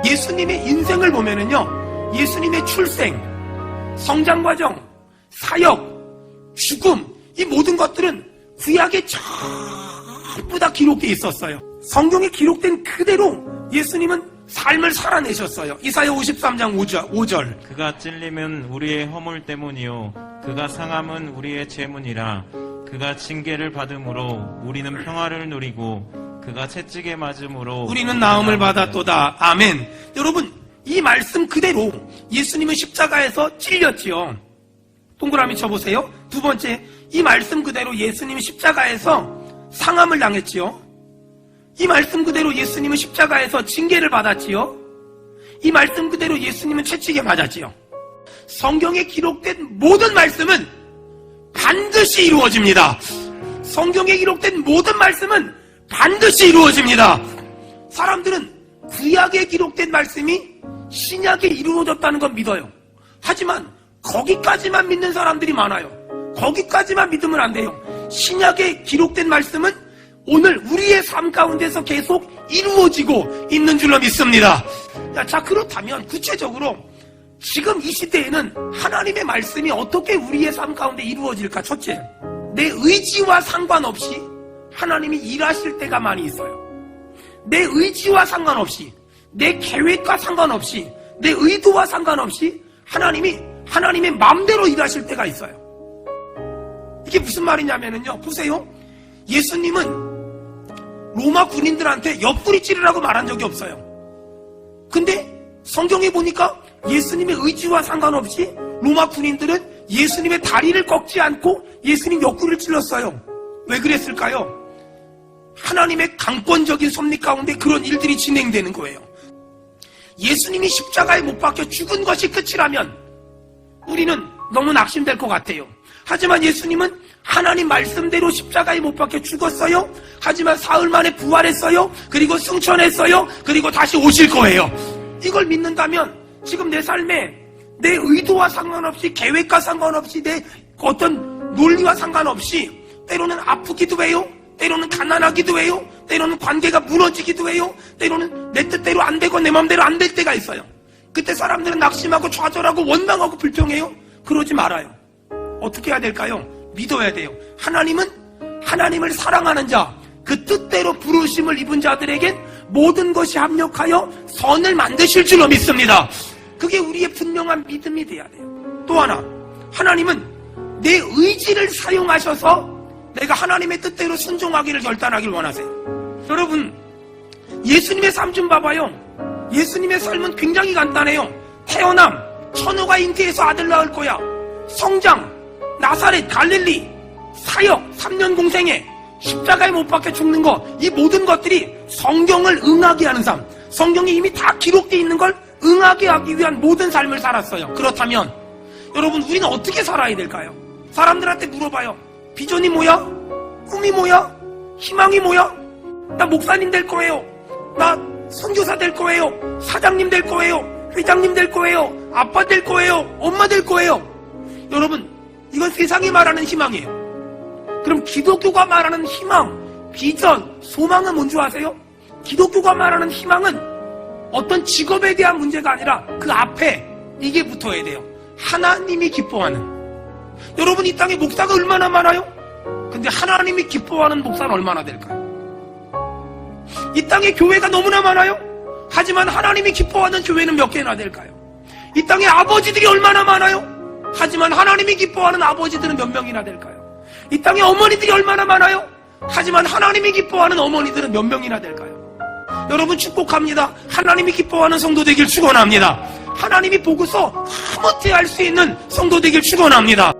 예수님의 인생을 보면은요, 예수님의 출생, 성장 과정, 사역, 죽음, 이 모든 것들은 구약에 전부 다 기록되어 있었어요. 성경에 기록된 그대로 예수님은 삶을 살아내셨어요. 이사야 53장 5절. 그가 찔림은 우리의 허물 때문이요 그가 상함은 우리의 죄문이라. 그가 징계를 받음으로 우리는 평화를 누리고 그가 채찍에 맞음으로 우리는 나음을 받았도다. 아멘. 여러분, 이 말씀 그대로 예수님은 십자가에서 찔렸지요. 동그라미 쳐보세요. 두 번째, 이 말씀 그대로 예수님은 십자가에서 상함을 당했지요. 이 말씀 그대로 예수님은 십자가에서 징계를 받았지요. 이 말씀 그대로 예수님은 채찍에 맞았지요. 성경에 기록된 모든 말씀은 반드시 이루어집니다. 성경에 기록된 모든 말씀은 반드시 이루어집니다. 사람들은 구약에 기록된 말씀이 신약에 이루어졌다는 건 믿어요. 하지만 거기까지만 믿는 사람들이 많아요. 거기까지만 믿으면 안 돼요. 신약에 기록된 말씀은 오늘 우리의 삶 가운데서 계속 이루어지고 있는 줄로 믿습니다. 자, 그렇다면 구체적으로 지금 이 시대에는 하나님의 말씀이 어떻게 우리의 삶 가운데 이루어질까? 첫째, 내 의지와 상관없이 하나님이 일하실 때가 많이 있어요. 내 의지와 상관없이, 내 계획과 상관없이, 내 의도와 상관없이 하나님의 마음대로 일하실 때가 있어요. 이게 무슨 말이냐면요, 보세요. 예수님은 로마 군인들한테 옆구리 찌르라고 말한 적이 없어요. 근데 성경에 보니까 예수님의 의지와 상관없이 로마 군인들은 예수님의 다리를 꺾지 않고 예수님 옆구리를 찔렀어요. 왜 그랬을까요? 하나님의 강권적인 섭리 가운데 그런 일들이 진행되는 거예요. 예수님이 십자가에 못 박혀 죽은 것이 끝이라면 우리는 너무 낙심될 것 같아요. 하지만 예수님은 하나님 말씀대로 십자가에 못 박혀 죽었어요. 하지만 사흘 만에 부활했어요. 그리고 승천했어요. 그리고 다시 오실 거예요. 이걸 믿는다면 지금 내 삶에 내 의도와 상관없이, 계획과 상관없이, 내 어떤 논리와 상관없이 때로는 아프기도 해요. 때로는 가난하기도 해요. 때로는 관계가 무너지기도 해요. 때로는 내 뜻대로 안 되고 내 마음대로 안 될 때가 있어요. 그때 사람들은 낙심하고 좌절하고 원망하고 불평해요. 그러지 말아요. 어떻게 해야 될까요? 믿어야 돼요. 하나님은 하나님을 사랑하는 자, 그 뜻대로 부르심을 입은 자들에겐 모든 것이 합력하여 선을 만드실 줄로 믿습니다. 그게 우리의 분명한 믿음이 돼야 돼요. 또 하나, 하나님은 내 의지를 사용하셔서 내가 하나님의 뜻대로 순종하기를 결단하길 원하세요. 여러분, 예수님의 삶 좀 봐봐요. 예수님의 삶은 굉장히 간단해요. 태어남, 처녀가 잉태해서 아들 낳을 거야. 성장, 나사렛, 갈릴리, 사역, 3년 공생애, 십자가에 못 박혀 죽는 거, 이 모든 것들이 성경을 응하게 하는 삶, 성경에 이미 다 기록되어 있는 걸 응하게 하기 위한 모든 삶을 살았어요. 그렇다면 여러분, 우리는 어떻게 살아야 될까요? 사람들한테 물어봐요. 비전이 뭐야? 꿈이 뭐야? 희망이 뭐야? 나 목사님 될 거예요. 나 선교사 될 거예요. 사장님 될 거예요. 회장님 될 거예요. 아빠 될 거예요. 엄마 될 거예요. 여러분, 이건 세상이 말하는 희망이에요. 그럼 기독교가 말하는 희망, 비전, 소망은 뭔지 아세요? 기독교가 말하는 희망은 어떤 직업에 대한 문제가 아니라 그 앞에 이게 붙어야 돼요. 하나님이 기뻐하는. 여러분, 이 땅에 목사가 얼마나 많아요? 근데 하나님이 기뻐하는 목사는 얼마나 될까요? 이 땅에 교회가 너무나 많아요? 하지만 하나님이 기뻐하는 교회는 몇 개나 될까요? 이 땅에 아버지들이 얼마나 많아요? 하지만 하나님이 기뻐하는 아버지들은 몇 명이나 될까요? 이 땅에 어머니들이 얼마나 많아요? 하지만 하나님이 기뻐하는 어머니들은 몇 명이나 될까요? 여러분, 축복합니다. 하나님이 기뻐하는 성도 되길 축원합니다. 하나님이 보고서 흐뭇해 할 수 있는 성도 되길 축원합니다.